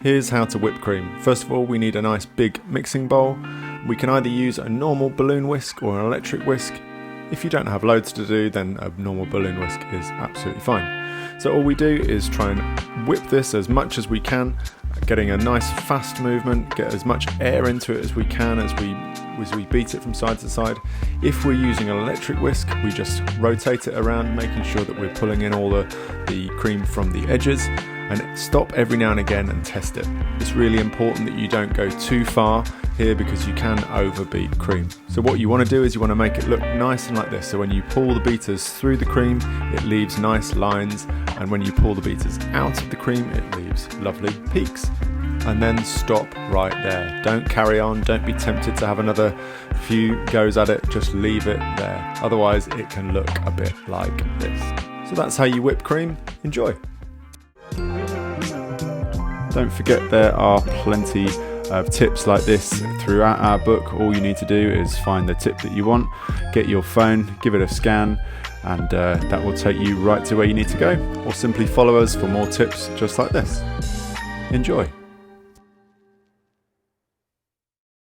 Here's how to whip cream. First of all, we need a nice big mixing bowl. We can either use a normal balloon whisk or an electric whisk. If you don't have loads to do, then a normal balloon whisk is absolutely fine. So all we do is try and whip this as much as we can, getting a nice fast movement, get as much air into it as we can as we beat it from side to side. If we're using an electric whisk, we just rotate it around, making sure that we're pulling in all the cream from the edges, and stop every now and again and test it. It's really important that you don't go too far here because you can overbeat cream. So what you want to do is you want to make it look nice and like this. So when you pull the beaters through the cream, it leaves nice lines, and when you pull the beaters out of the cream, it leaves lovely peaks. And then stop right there. Don't carry on, don't be tempted to have another few goes at it, just leave it there. Otherwise it can look a bit like this. So that's how you whip cream. Enjoy. Don't forget there are plenty of tips like this throughout our book. All you need to do is find the tip that you want, get your phone, give it a scan, and that will take you right to where you need to go, or simply follow us for more tips just like this. Enjoy.